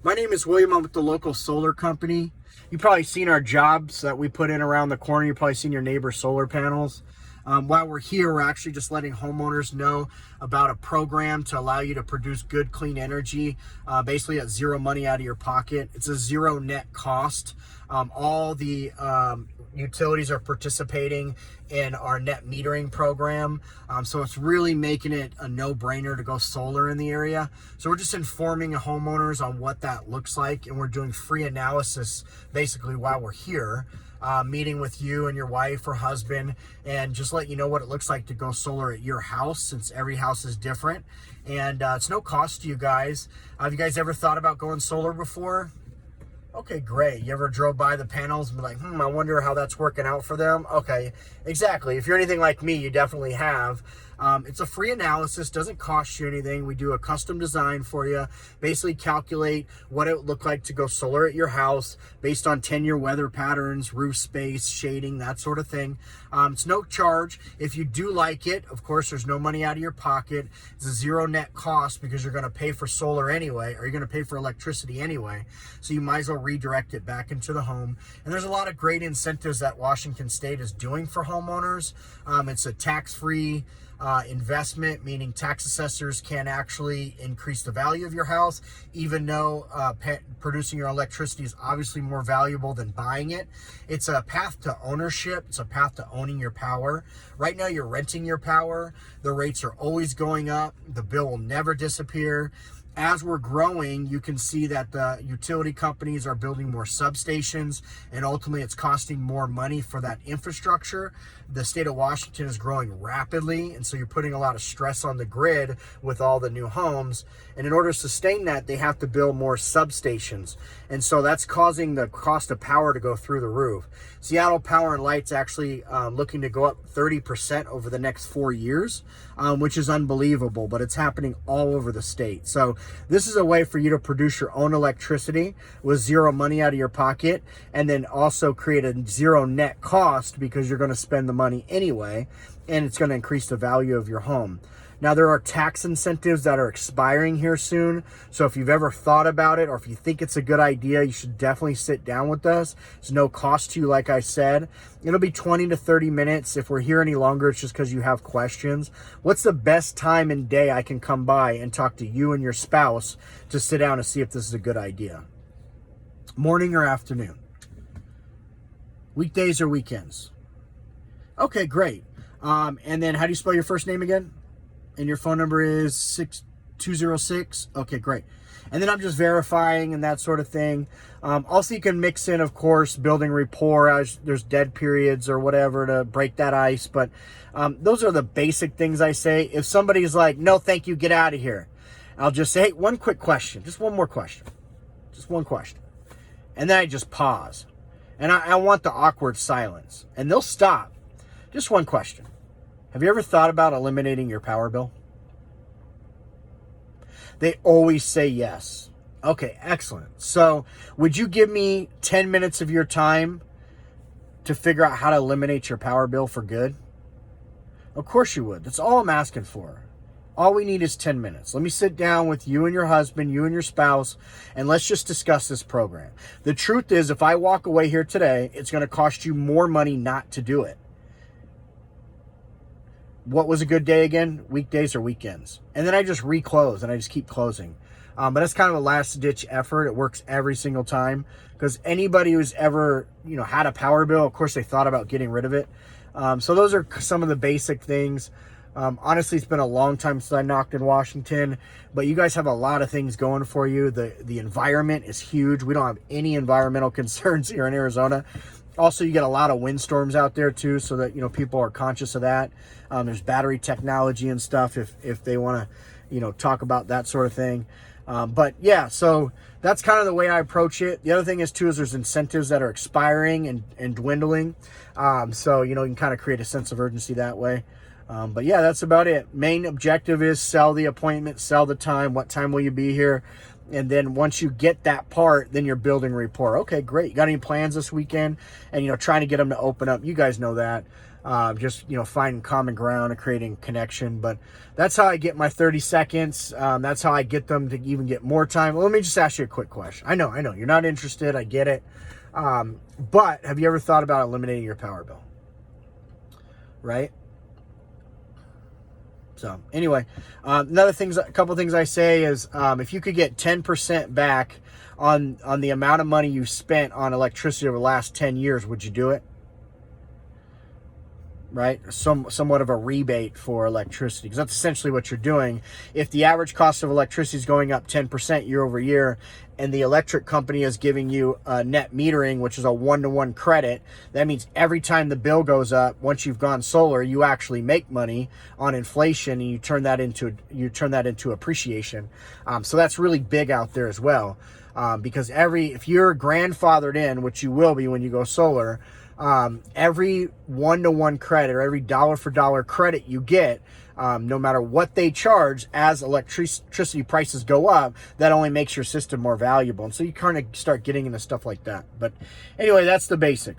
My name is William. I'm with the local solar company. You've probably seen our jobs that we put in around the corner. You've probably seen your neighbor's solar panels. While we're here, we're actually just letting homeowners know about a program to allow you to produce good, clean energy, basically at zero money out of your pocket. It's a zero net cost. All the utilities are participating in our net metering program. So it's really making it a no-brainer to go solar in the area. So we're just informing homeowners on what that looks like, and we're doing free analysis basically while we're here. Meeting with you and your wife or husband, and just let you know what it looks like to go solar at your house, since every house is different. And it's no cost to you guys. Have you guys ever thought about going solar before? Okay, great. You ever drove by the panels and be like, I wonder how that's working out for them? Okay, exactly. If you're anything like me, you definitely have. It's a free analysis, doesn't cost you anything. We do a custom design for you, basically calculate what it would look like to go solar at your house based on 10-year weather patterns, roof space, shading, that sort of thing. It's no charge. If you do like it, of course, there's no money out of your pocket. It's a zero net cost because you're going to pay for solar anyway, or you're going to pay for electricity anyway. So you might as well redirect it back into the home. And there's a lot of great incentives that Washington State is doing for homeowners. It's a tax-free investment, meaning tax assessors can actually increase the value of your house, even though producing your electricity is obviously more valuable than buying it. It's a path to ownership. It's a path to owning your power. Right now, you're renting your power. The rates are always going up. The bill will never disappear. As we're growing, you can see that the utility companies are building more substations, and ultimately it's costing more money for that infrastructure. The state of Washington is growing rapidly, and so you're putting a lot of stress on the grid with all the new homes. And in order to sustain that, they have to build more substations. And so that's causing the cost of power to go through the roof. Seattle Power and Light's actually looking to go up 30% over the next 4 years, which is unbelievable, but it's happening all over the state. So this is a way for you to produce your own electricity with zero money out of your pocket, and then also create a zero net cost because you're going to spend the money anyway, and it's going to increase the value of your home. Now, there are tax incentives that are expiring here soon. So if you've ever thought about it, or if you think it's a good idea, you should definitely sit down with us. It's no cost to you, like I said. It'll be 20 to 30 minutes. If we're here any longer, it's just because you have questions. What's the best time and day I can come by and talk to you and your spouse to sit down and see if this is a good idea? Morning or afternoon? Weekdays or weekends? Okay, great. And then how do you spell your first name again? And your phone number is 6206. Okay, great. And then I'm just verifying and that sort of thing. Also, you can mix in, of course, building rapport as there's dead periods or whatever to break that ice. But those are the basic things I say. If somebody's like, no, thank you, get out of here, I'll just say, hey, one quick question. Just one more question. Just one question. And then I just pause. And I want the awkward silence. And they'll stop. Just one question. Have you ever thought about eliminating your power bill? They always say yes. Okay, excellent. So would you give me 10 minutes of your time to figure out how to eliminate your power bill for good? Of course you would. That's all I'm asking for. All we need is 10 minutes. Let me sit down with you and your husband, you and your spouse, and let's just discuss this program. The truth is, if I walk away here today, it's going to cost you more money not to do it. What was a good day again? Weekdays or weekends? And then I just reclose and I just keep closing. But that's kind of a last ditch effort. It works every single time, because anybody who's ever, had a power bill, of course, they thought about getting rid of it. So those are some of the basic things. Honestly, it's been a long time since I knocked in Washington, but you guys have a lot of things going for you. The environment is huge. We don't have any environmental concerns here in Arizona. Also, you get a lot of windstorms out there too, so that people are conscious of that. There's battery technology and stuff if they want to talk about that sort of thing. But yeah, so that's kind of the way I approach it. The other thing is there's incentives that are expiring and dwindling. So you can kind of create a sense of urgency that way. But yeah, that's about it. Main objective is sell the appointment, sell the time. What time will you be here? And then once you get that part, then you're building rapport. Okay, great. You got any plans this weekend? And, trying to get them to open up. You guys know that. just, finding common ground and creating connection. But that's how I get my 30 seconds. That's how I get them to even get more time. Let me just ask you a quick question. I know you're not interested. I get it. But have you ever thought about eliminating your power bill? Right? So anyway, a couple things I say is, if you could get 10% back on the amount of money you spent on electricity over the last 10 years, would you do it? Right? Somewhat of a rebate for electricity, because that's essentially what you're doing. If the average cost of electricity is going up 10% year over year, and the electric company is giving you a net metering, which is a 1-to-1 credit, that means every time the bill goes up, once you've gone solar, you actually make money on inflation, and you turn that into appreciation. So that's really big out there as well, because if you're grandfathered in, which you will be when you go solar, every 1-to-1 credit, or every dollar for dollar credit you get, no matter what they charge, as electricity prices go up, that only makes your system more valuable. And so you kind of start getting into stuff like that. But anyway, that's the basics.